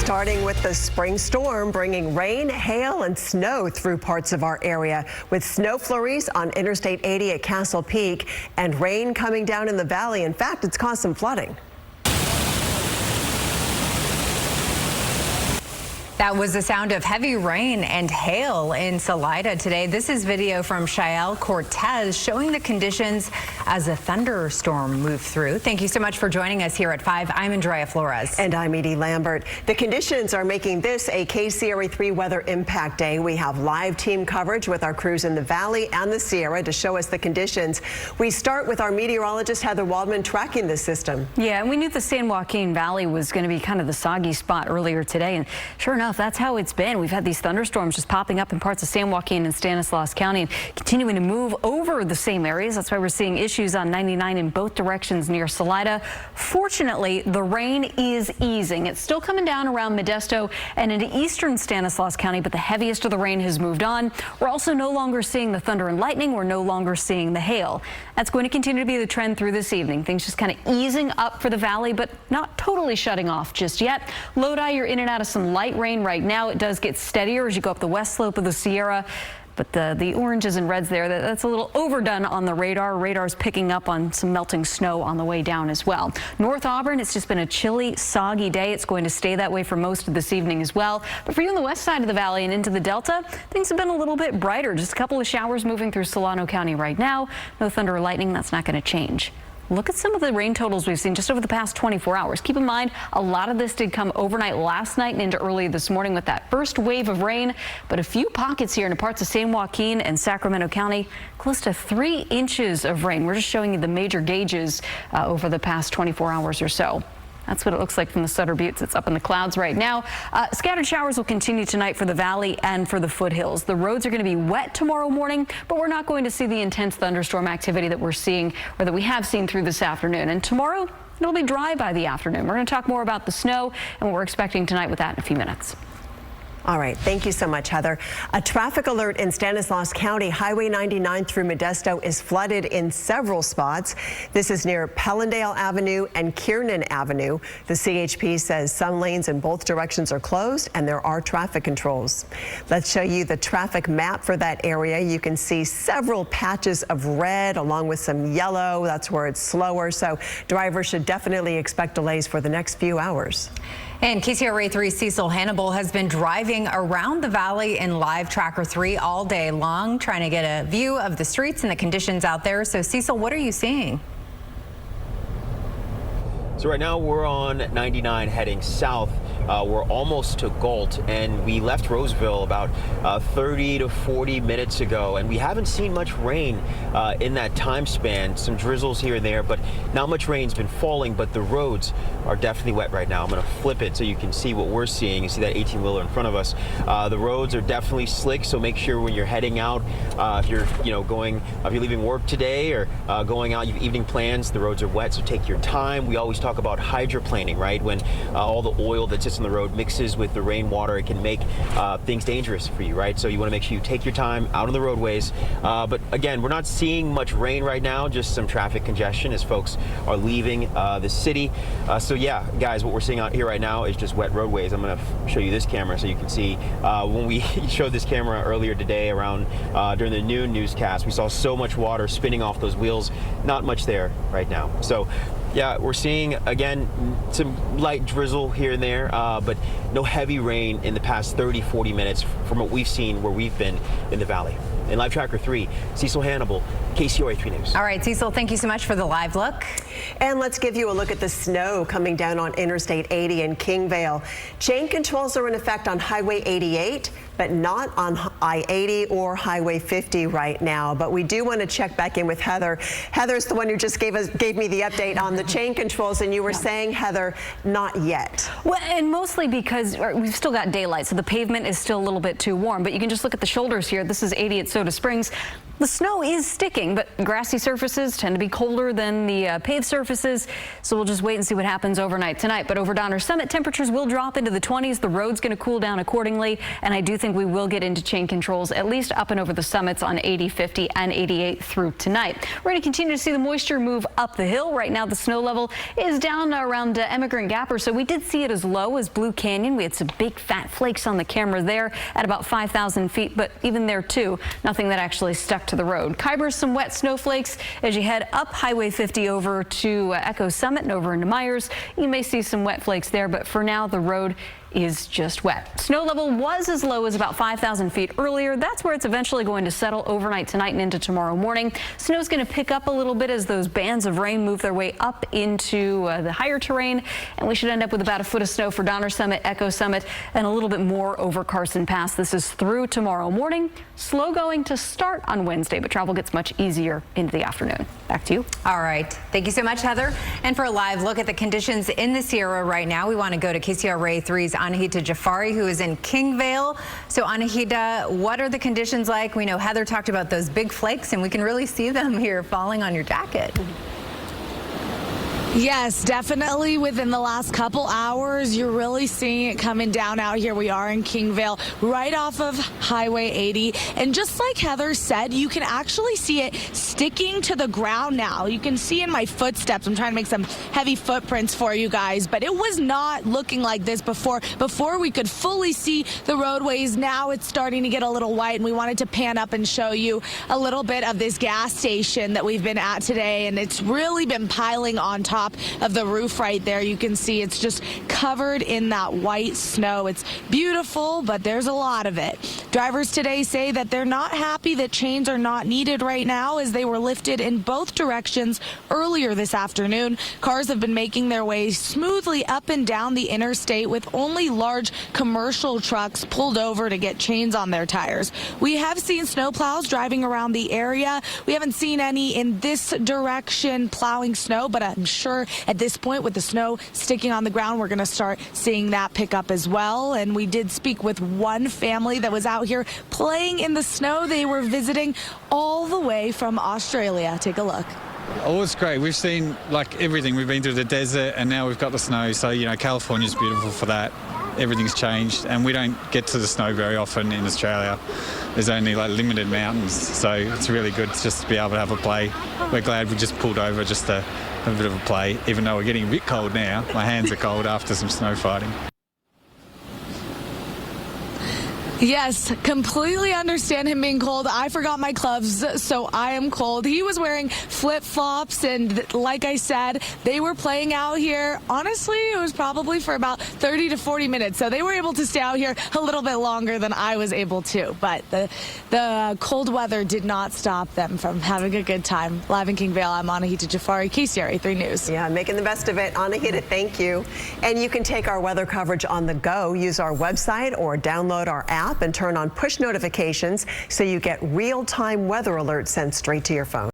Starting with the spring storm, bringing rain, hail, and snow through parts of our area, with snow flurries on Interstate 80 at Castle Peak and rain coming down in the valley. In fact, it's caused some flooding. That was the sound of heavy rain and hail in Salida today. This is video from Shael Cortez showing the conditions as a thunderstorm moved through. Thank you so much for joining us here at 5. I'm Andrea Flores. And I'm Edie Lambert. The conditions are making this a KCRA 3 Weather Impact Day. We have live team coverage with our crews in the Valley and the Sierra to show us the conditions. We start with our meteorologist Heather Waldman tracking the system. Yeah, and we knew the San Joaquin Valley was going to be kind of the soggy spot earlier today, and sure enough, that's how it's been. We've had these thunderstorms just popping up in parts of San Joaquin and Stanislaus County and continuing to move over the same areas. That's why we're seeing issues on 99 in both directions near Salida. Fortunately, the rain is easing. It's still coming down around Modesto and into eastern Stanislaus County, but the heaviest of the rain has moved on. We're also no longer seeing the thunder and lightning. We're no longer seeing the hail. That's going to continue to be the trend through this evening. Things just kind of easing up for the valley, but not totally shutting off just yet. Lodi, you're in and out of some light rain right now. It does get steadier as you go up the west slope of the Sierra, but the oranges and reds there, that's a little overdone on the radar. Radar's picking up on some melting snow on the way down as well. North Auburn, it's just been a chilly, soggy day. It's going to stay that way for most of this evening as well. But for you on the west side of the valley and into the Delta, things have been a little bit brighter. Just a couple of showers moving through Solano County right now. No thunder or lightning. That's not going to change. Look at some of the rain totals we've seen just over the past 24 hours. Keep in mind, a lot of this did come overnight last night and into early this morning with that first wave of rain, but a few pockets here in parts of San Joaquin and Sacramento County, close to 3 inches of rain. We're just showing you the major gauges over the past 24 hours or so. That's what it looks like from the Sutter Buttes. It's up in the clouds right now. Scattered showers will continue tonight for the valley and for the foothills. The roads are going to be wet tomorrow morning, but we're not going to see the intense thunderstorm activity that we're seeing or that we have seen through this afternoon. And tomorrow, it'll be dry by the afternoon. We're going to talk more about the snow and what we're expecting tonight with that in a few minutes. All right. Thank you so much, Heather. A traffic alert in Stanislaus County. Highway 99 through Modesto is flooded in several spots. This is near Pellendale Avenue and Kiernan Avenue. The CHP says some lanes in both directions are closed and there are traffic controls. Let's show you the traffic map for that area. You can see several patches of red along with some yellow. That's where it's slower. So drivers should definitely expect delays for the next few hours. And KCRA 3 Cecil Hannibal has been driving around the valley in Live Tracker 3 all day long, trying to get a view of the streets and the conditions out there. So Cecil, what are you seeing? So right now we're on 99 heading south. We're almost to Galt, and we left Roseville about 30 to 40 minutes ago, and we haven't seen much rain in that time span. Some drizzles here and there, but not much rain's been falling, but the roads are definitely wet right now. I'm going to flip it so you can see what we're seeing. You see that 18-wheeler in front of us. The roads are definitely slick, so make sure when you're heading out, if you're if you're leaving work today or going out, you have evening plans, the roads are wet, so take your time. We always talk about hydroplaning, right? When all the oil that sits on the road mixes with the rainwater, it can make things dangerous for you, right? So you want to make sure you take your time out on the roadways. But again, we're not seeing much rain right now, just some traffic congestion as folks are leaving the city. So yeah, guys, what we're seeing out here right now is just wet roadways. I'm going to show you this camera so you can see. When we showed this camera earlier today around during the noon newscast, we saw so much water spinning off those wheels. Not much there right now. So yeah, we're seeing, again, some light drizzle here and there, but no heavy rain in the past 30, 40 minutes from what we've seen where we've been in the valley. In Live Tracker 3, Cecil Hannibal, KCRA 3 News. All right, Cecil, thank you so much for the live look. And let's give you a look at the snow coming down on Interstate 80 in Kingvale. Chain controls are in effect on Highway 88, but not on I-80 or Highway 50 right now. But we do want to check back in with Heather. Heather's the one who just gave me the update on the chain controls, and you were saying, Heather, not yet. Well, and mostly because we've still got daylight, so the pavement is still a little bit too warm. But you can just look at the shoulders here. This is 80 at Soda Springs. The snow is sticking, but grassy surfaces tend to be colder than the paved surfaces, so we'll just wait and see what happens overnight tonight. But over Donner Summit, temperatures will drop into the 20s. The road's going to cool down accordingly, and I do think we will get into chain controls, at least up and over the summits on 80, 50, and 88 through tonight. We're going to continue to see the moisture move up the hill. Right now, the snow level is down around Emigrant Gap, or so we did see it as low as Blue Canyon. We had some big fat flakes on the camera there at about 5,000 feet, but even there, too, nothing that actually stuck to the road. Khyber's some wet snowflakes as you head up Highway 50 over to Echo Summit and over into Myers. You may see some wet flakes there, but for now the road is just wet. Snow level was as low as about 5,000 feet earlier. That's where it's eventually going to settle overnight tonight and into tomorrow morning. Snow's going to pick up a little bit as those bands of rain move their way up into the higher terrain, and we should end up with about a foot of snow for Donner Summit, Echo Summit, and a little bit more over Carson Pass. This is through tomorrow morning. Slow going to start on Wednesday, but travel gets much easier into the afternoon. Back to you. All right. Thank you so much, Heather. And for a live look at the conditions in the Sierra right now, we want to go to KCRA 3's Anahita Jafari, who is in Kingvale. So, Anahita, what are the conditions like? We know Heather talked about those big flakes, and we can really see them here falling on your jacket. Yes, definitely within the last couple hours, you're really seeing it coming down out here. We are in Kingvale, right off of Highway 80. And just like Heather said, you can actually see it sticking to the ground now. You can see in my footsteps, I'm trying to make some heavy footprints for you guys, but it was not looking like this before we could fully see the roadways. Now it's starting to get a little white, and we wanted to pan up and show you a little bit of this gas station that we've been at today, and it's really been piling on top of the roof right there. You can see it's just covered in that white snow. It's beautiful, but there's a lot of it. Drivers today say that they're not happy that chains are not needed right now, as they were lifted in both directions earlier this afternoon. Cars have been making their way smoothly up and down the interstate, with only large commercial trucks pulled over to get chains on their tires. We have seen snowplows driving around the area. We haven't seen any in this direction plowing snow, but I'm sure at this point, with the snow sticking on the ground, we're going to start seeing that pick up as well. And we did speak with one family that was out here playing in the snow. They were visiting all the way from Australia. Take a look. Oh, it's great. We've seen like everything. We've been through the desert, and now we've got the snow. So, you know, California's beautiful for that. Everything's changed, and we don't get to the snow very often in Australia. There's only like limited mountains, so it's really good just to be able to have a play. We're glad we just pulled over just to have a bit of a play, even though we're getting a bit cold now. My hands are cold after some snow fighting. Yes, completely understand him being cold. I forgot my gloves, so I am cold. He was wearing flip-flops, and like I said, they were playing out here. Honestly, it was probably for about 30 to 40 minutes, so they were able to stay out here a little bit longer than I was able to. But the cold weather did not stop them from having a good time. Live in Kingvale, I'm Anahita Jafari, KCRA 3 News. Yeah, making the best of it. Anahita, thank you. And you can take our weather coverage on the go. Use our website or download our app and turn on push notifications so you get real-time weather alerts sent straight to your phone.